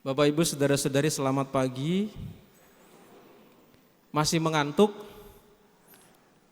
Bapak Ibu saudara-saudari selamat pagi. Masih mengantuk?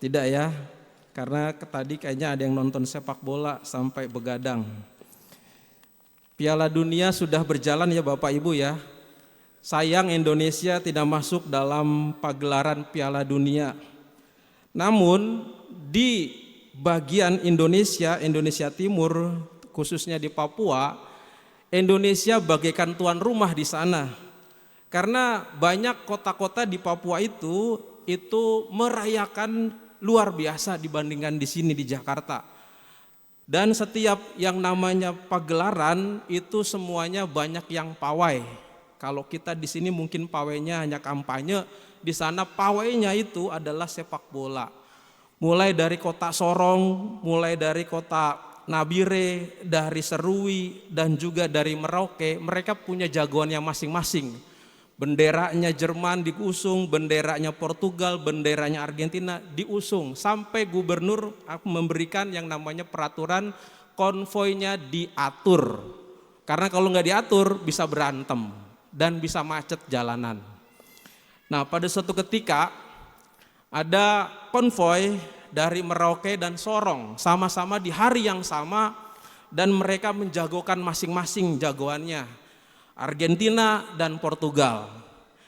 Tidak ya, karena tadi kayaknya ada yang nonton sepak bola sampai begadang. Piala Dunia sudah berjalan ya Bapak Ibu ya. Sayang Indonesia tidak masuk dalam pagelaran Piala Dunia. Namun di bagian Indonesia Timur, khususnya di Papua, Indonesia bagaikan tuan rumah di sana. Karena banyak kota-kota di Papua itu merayakan luar biasa dibandingkan di sini di Jakarta. Dan setiap yang namanya pagelaran itu semuanya banyak yang pawai. Kalau kita di sini mungkin pawainya hanya kampanye, di sana pawainya itu adalah sepak bola. Mulai dari kota Sorong, mulai dari kota Nabire, dari Serui, dan juga dari Merauke, mereka punya jagoannya masing-masing. Benderanya Jerman diusung, benderanya Portugal, benderanya Argentina diusung. Sampai gubernur memberikan yang namanya peraturan konvoynya diatur. Karena kalau nggak diatur bisa berantem dan bisa macet jalanan. Nah pada suatu ketika ada konvoy dari Merauke dan Sorong sama-sama di hari yang sama dan mereka menjagokan masing-masing jagoannya. Argentina dan Portugal.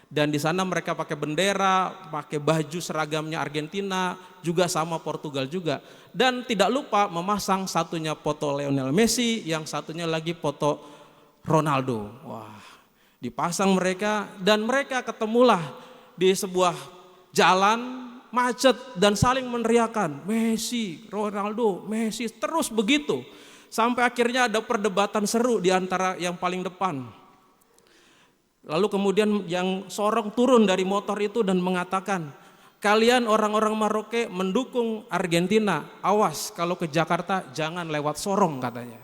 Dan di sana mereka pakai bendera, pakai baju seragamnya Argentina, juga sama Portugal juga. Dan tidak lupa memasang satunya foto Lionel Messi, yang satunya lagi foto Ronaldo. Wah, dipasang mereka dan mereka ketemulah di sebuah jalan macet dan saling meneriakan Messi, Ronaldo, Messi, terus begitu. Sampai akhirnya ada perdebatan seru di antara yang paling depan. Lalu kemudian yang Sorong turun dari motor itu dan mengatakan, kalian orang-orang Merauke mendukung Argentina, awas kalau ke Jakarta jangan lewat Sorong katanya.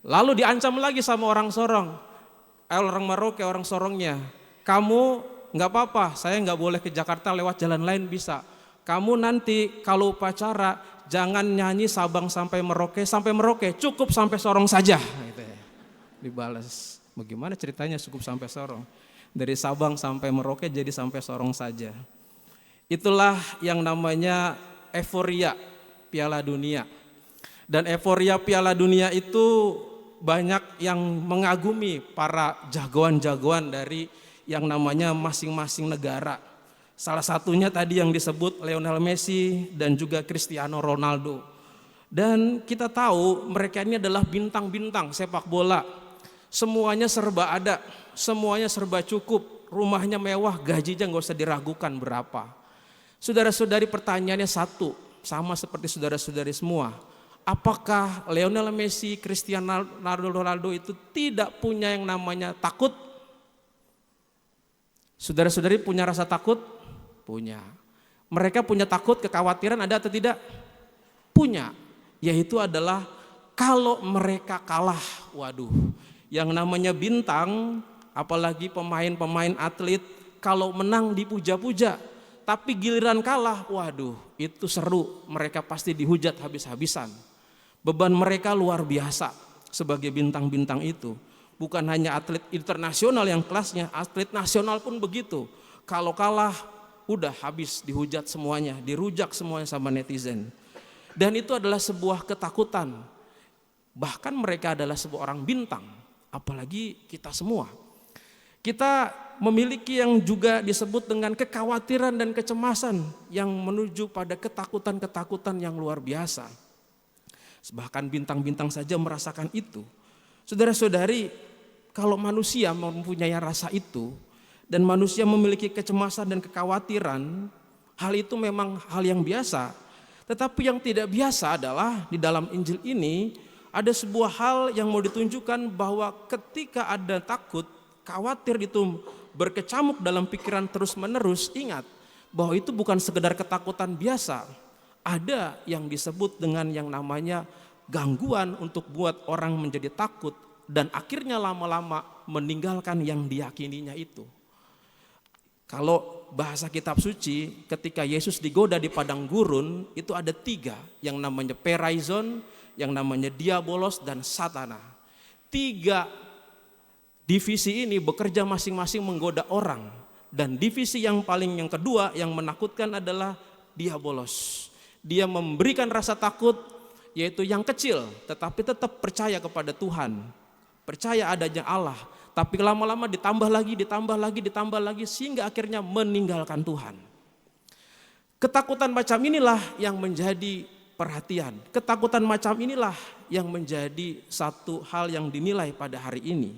Lalu diancam lagi sama orang Sorong, orang Merauke, orang Sorongnya, kamu nggak apa-apa, saya nggak boleh ke Jakarta lewat jalan lain bisa. Kamu nanti kalau upacara jangan nyanyi Sabang sampai Merauke, cukup sampai Sorong saja. Gitu ya. Dibalas. Bagaimana ceritanya cukup sampai Sorong? Dari Sabang sampai Merauke jadi sampai Sorong saja. Itulah yang namanya euforia Piala Dunia. Dan euforia Piala Dunia itu banyak yang mengagumi para jagoan-jagoan dari yang namanya masing-masing negara. Salah satunya tadi yang disebut Lionel Messi dan juga Cristiano Ronaldo. Dan kita tahu mereka ini adalah bintang-bintang sepak bola. Semuanya serba ada, semuanya serba cukup, rumahnya mewah, gajinya nggak usah diragukan berapa. Saudara-saudari pertanyaannya satu, sama seperti saudara-saudari semua. Apakah Lionel Messi, Cristiano Ronaldo itu tidak punya yang namanya takut? Saudara-saudari punya rasa takut? Punya. Mereka punya takut, kekhawatiran ada atau tidak? Punya. Yaitu adalah kalau mereka kalah, waduh. Yang namanya bintang, apalagi pemain-pemain atlet, kalau menang dipuja-puja. Tapi giliran kalah, waduh itu seru, mereka pasti dihujat habis-habisan. Beban mereka luar biasa sebagai bintang-bintang itu. Bukan hanya atlet internasional yang kelasnya, atlet nasional pun begitu. Kalau kalah, udah habis dihujat semuanya, dirujak semuanya sama netizen. Dan itu adalah sebuah ketakutan. Bahkan mereka adalah sebuah orang bintang, apalagi kita semua. Kita memiliki yang juga disebut dengan kekhawatiran dan kecemasan yang menuju pada ketakutan-ketakutan yang luar biasa. Bahkan bintang-bintang saja merasakan itu. Saudara-saudari, kalau manusia mempunyai rasa itu dan manusia memiliki kecemasan dan kekhawatiran, hal itu memang hal yang biasa. Tetapi yang tidak biasa adalah di dalam Injil ini ada sebuah hal yang mau ditunjukkan bahwa ketika ada takut, khawatir itu berkecamuk dalam pikiran terus-menerus, ingat bahwa itu bukan sekedar ketakutan biasa. Ada yang disebut dengan yang namanya gangguan untuk buat orang menjadi takut dan akhirnya lama-lama meninggalkan yang diyakininya itu. Kalau bahasa kitab suci, ketika Yesus digoda di padang gurun, itu ada 3 yang namanya peraizon, yang namanya diabolos dan satana. 3 divisi ini bekerja masing-masing menggoda orang. Dan divisi yang kedua yang menakutkan adalah diabolos. Dia memberikan rasa takut, yaitu yang kecil tetapi tetap percaya kepada Tuhan, percaya adanya Allah, tapi lama-lama ditambah lagi sehingga akhirnya meninggalkan Tuhan. Ketakutan macam inilah yang menjadi perhatian. Ketakutan macam inilah yang menjadi satu hal yang dinilai pada hari ini.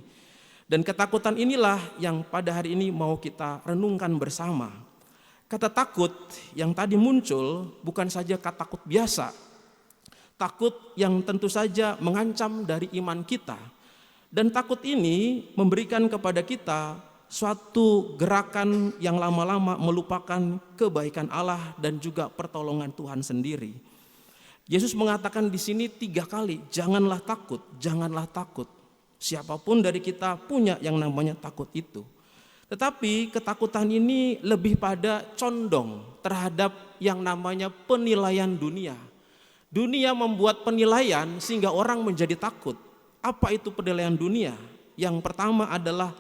Dan ketakutan inilah yang pada hari ini mau kita renungkan bersama. Kata takut yang tadi muncul bukan saja kata takut biasa. Takut yang tentu saja mengancam dari iman kita. Dan takut ini memberikan kepada kita suatu gerakan yang lama-lama melupakan kebaikan Allah dan juga pertolongan Tuhan sendiri. Yesus mengatakan di sini 3 kali, janganlah takut, janganlah takut. Siapapun dari kita punya yang namanya takut itu. Tetapi ketakutan ini lebih pada condong terhadap yang namanya penilaian dunia. Dunia membuat penilaian sehingga orang menjadi takut. Apa itu penilaian dunia? Yang pertama adalah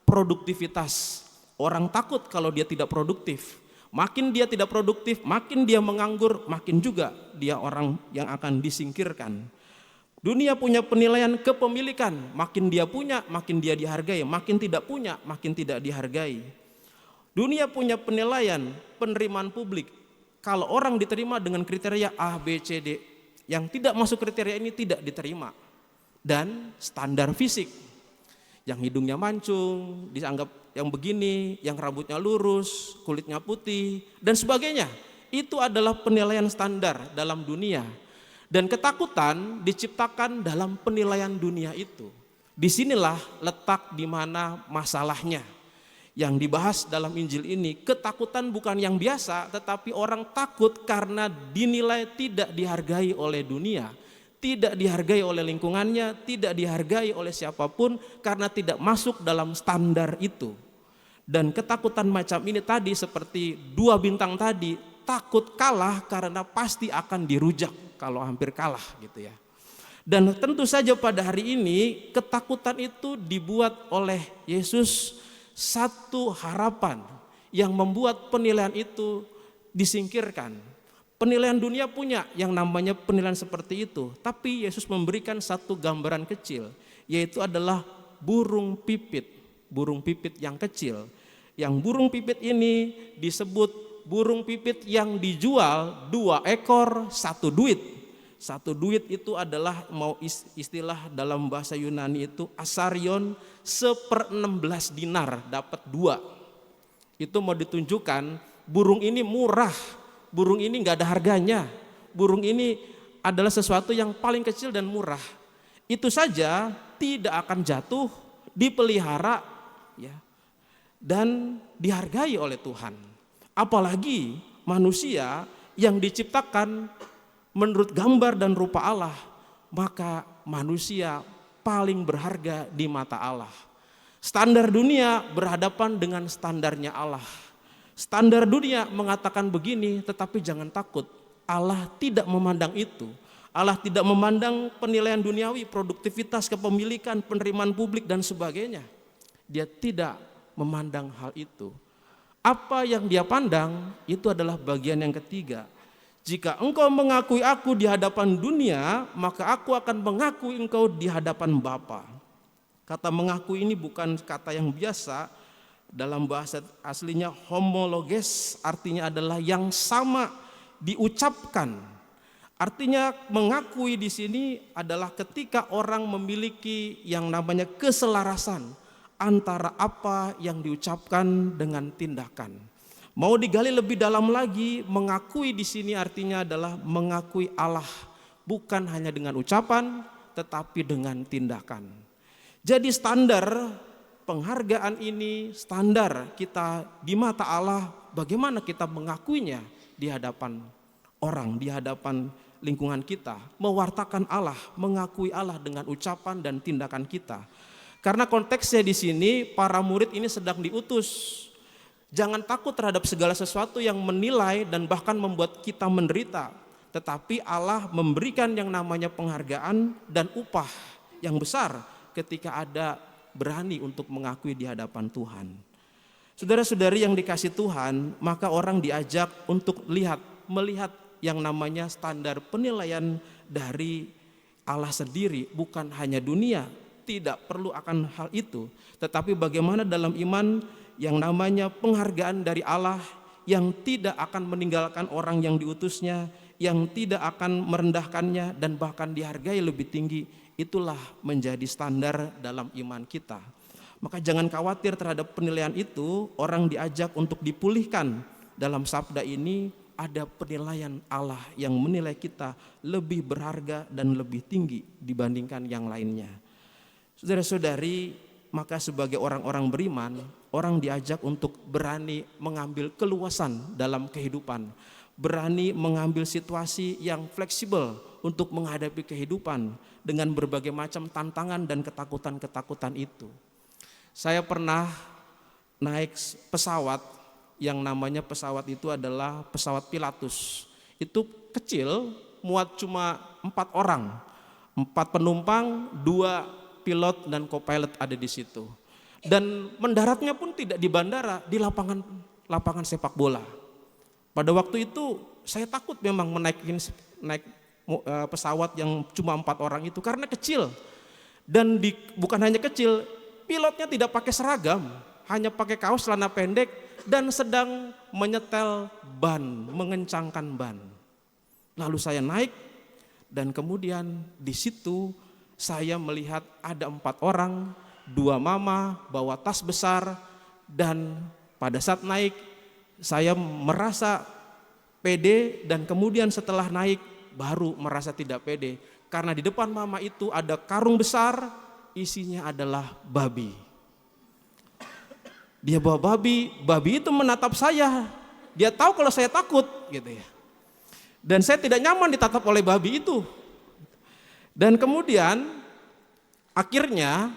produktivitas. Orang takut kalau dia tidak produktif. Makin dia tidak produktif, makin dia menganggur, makin juga dia orang yang akan disingkirkan. Dunia punya penilaian kepemilikan, makin dia punya, makin dia dihargai, makin tidak punya, makin tidak dihargai. Dunia punya penilaian penerimaan publik. Kalau orang diterima dengan kriteria A, B, C, D, yang tidak masuk kriteria ini tidak diterima. Dan standar fisik, yang hidungnya mancung, dianggap yang begini, yang rambutnya lurus, kulitnya putih, dan sebagainya. Itu adalah penilaian standar dalam dunia. Dan ketakutan diciptakan dalam penilaian dunia itu. Disinilah letak di mana masalahnya. Yang dibahas dalam Injil ini, ketakutan bukan yang biasa, tetapi orang takut karena dinilai tidak dihargai oleh dunia. Tidak dihargai oleh lingkungannya, tidak dihargai oleh siapapun karena tidak masuk dalam standar itu. Dan ketakutan macam ini tadi seperti 2 bintang tadi, takut kalah karena pasti akan dirujak kalau hampir kalah gitu ya. Dan tentu saja pada hari ini ketakutan itu dibuat oleh Yesus satu harapan yang membuat penilaian itu disingkirkan. Penilaian dunia punya yang namanya penilaian seperti itu, tapi Yesus memberikan satu gambaran kecil, yaitu adalah burung pipit yang kecil. Yang burung pipit ini disebut burung pipit yang dijual 2 ekor 1 duit. 1 duit itu adalah mau istilah dalam bahasa Yunani itu asarion 1/16 dinar dapat 2. Itu mau ditunjukkan burung ini murah. Burung ini gak ada harganya. Burung ini adalah sesuatu yang paling kecil dan murah. Itu saja tidak akan jatuh, dipelihara ya, dan dihargai oleh Tuhan. Apalagi manusia yang diciptakan menurut gambar dan rupa Allah, maka manusia paling berharga di mata Allah. Standar dunia berhadapan dengan standarnya Allah. Standar dunia mengatakan begini, tetapi jangan takut. Allah tidak memandang itu. Allah tidak memandang penilaian duniawi, produktivitas, kepemilikan, penerimaan publik dan sebagainya. Dia tidak memandang hal itu. Apa yang dia pandang itu adalah bagian yang ketiga. Jika engkau mengakui aku di hadapan dunia, maka aku akan mengakui engkau di hadapan Bapa. Kata mengakui ini bukan kata yang biasa. Dalam bahasa aslinya homologes, artinya adalah yang sama diucapkan. Artinya mengakui di sini adalah ketika orang memiliki yang namanya keselarasan antara apa yang diucapkan dengan tindakan. Mau digali lebih dalam lagi, mengakui di sini artinya adalah mengakui Allah bukan hanya dengan ucapan tetapi dengan tindakan. Jadi standar penghargaan ini, standar kita di mata Allah, bagaimana kita mengakuinya di hadapan orang, di hadapan lingkungan kita, mewartakan Allah, mengakui Allah dengan ucapan dan tindakan kita. Karena konteksnya di sini para murid ini sedang diutus. Jangan takut terhadap segala sesuatu yang menilai dan bahkan membuat kita menderita, tetapi Allah memberikan yang namanya penghargaan dan upah yang besar ketika ada berani untuk mengakui di hadapan Tuhan. Saudara-saudari yang dikasih Tuhan, maka orang diajak untuk melihat yang namanya standar penilaian dari Allah sendiri, bukan hanya dunia. Tidak perlu akan hal itu, tetapi bagaimana dalam iman yang namanya penghargaan dari Allah yang tidak akan meninggalkan orang yang diutusnya, yang tidak akan merendahkannya dan bahkan dihargai lebih tinggi. Itulah menjadi standar dalam iman kita. Maka jangan khawatir terhadap penilaian itu. Orang diajak untuk dipulihkan. Dalam sabda ini ada penilaian Allah yang menilai kita lebih berharga dan lebih tinggi dibandingkan yang lainnya. Saudara-saudari, maka sebagai orang-orang beriman, orang diajak untuk berani mengambil keluasan dalam kehidupan, berani mengambil situasi yang fleksibel untuk menghadapi kehidupan dengan berbagai macam tantangan dan ketakutan-ketakutan itu. Saya pernah naik pesawat yang namanya pesawat itu adalah pesawat Pilatus. Itu kecil, muat cuma 4 orang, 4 penumpang, 2 pilot dan co-pilot ada di situ. Dan mendaratnya pun tidak di bandara, di lapangan sepak bola. Pada waktu itu saya takut memang naik pesawat yang cuma 4 orang itu karena kecil. Dan bukan hanya kecil, pilotnya tidak pakai seragam, hanya pakai kaos celana pendek dan sedang menyetel ban, mengencangkan ban. Lalu saya naik dan kemudian di situ saya melihat ada 4 orang, 2 mama bawa tas besar, dan pada saat naik saya merasa pede dan kemudian setelah naik baru merasa tidak pede. Karena di depan mama itu ada karung besar, isinya adalah babi. Dia bawa babi itu menatap saya. Dia tahu kalau saya takut gitu ya. Dan saya tidak nyaman ditatap oleh babi itu. Dan kemudian akhirnya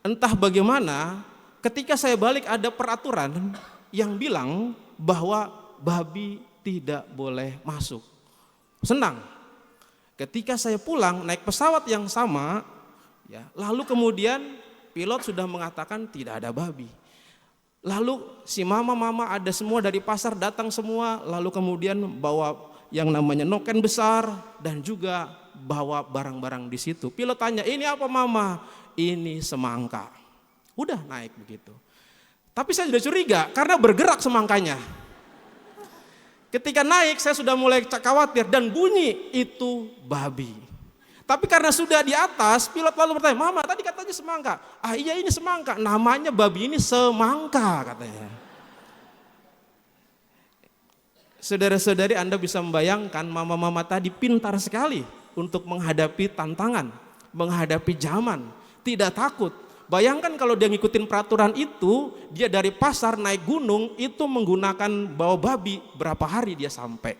entah bagaimana ketika saya balik ada peraturan yang bilang bahwa babi tidak boleh masuk. Senang. Ketika saya pulang naik pesawat yang sama, ya, lalu kemudian pilot sudah mengatakan tidak ada babi. Lalu si mama ada semua dari pasar datang semua, lalu kemudian bawa yang namanya noken besar dan juga bawa barang-barang di situ. Pilot tanya, ini apa mama? Ini semangka. Udah naik begitu. Tapi saya sudah curiga karena bergerak semangkanya. Ketika naik saya sudah mulai khawatir dan bunyi itu babi. Tapi karena sudah di atas, pilot lalu bertanya, mama tadi katanya semangka. Ah iya ini semangka, namanya babi ini semangka katanya. Saudara-saudari, Anda bisa membayangkan mama-mama tadi pintar sekali untuk menghadapi tantangan, menghadapi zaman, tidak takut. Bayangkan kalau dia ngikutin peraturan itu, dia dari pasar naik gunung itu menggunakan bawa babi, berapa hari dia sampai.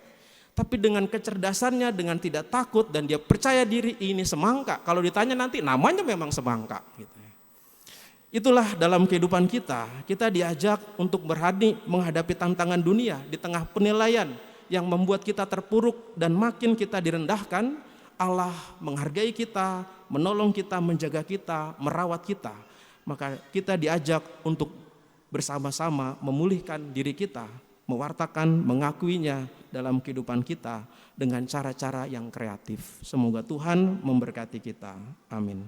Tapi dengan kecerdasannya, dengan tidak takut dan dia percaya diri ini semangka. Kalau ditanya nanti namanya memang semangka. Gitu. Itulah dalam kehidupan kita diajak untuk berani menghadapi tantangan dunia di tengah penilaian yang membuat kita terpuruk dan makin kita direndahkan. Allah menghargai kita, menolong kita, menjaga kita, merawat kita. Maka kita diajak untuk bersama-sama memulihkan diri kita, mewartakan, mengakuinya dalam kehidupan kita dengan cara-cara yang kreatif. Semoga Tuhan memberkati kita. Amin.